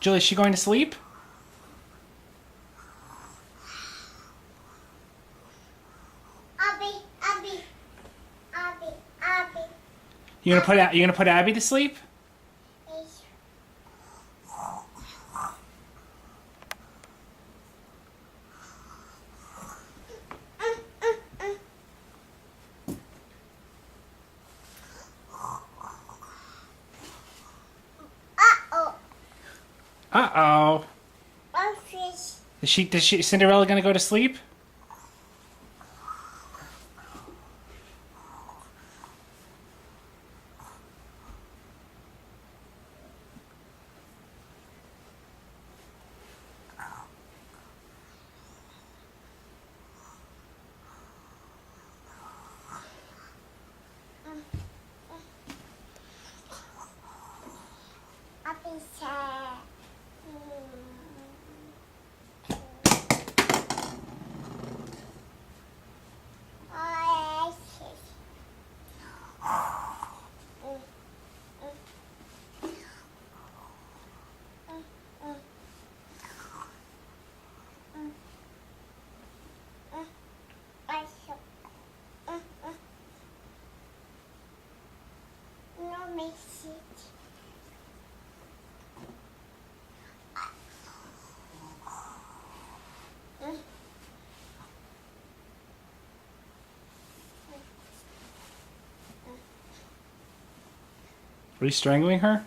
Julie, is she going to sleep? You gonna put Abby to sleep? Uh-oh. Is Cinderella gonna go to sleep? Are you strangling her?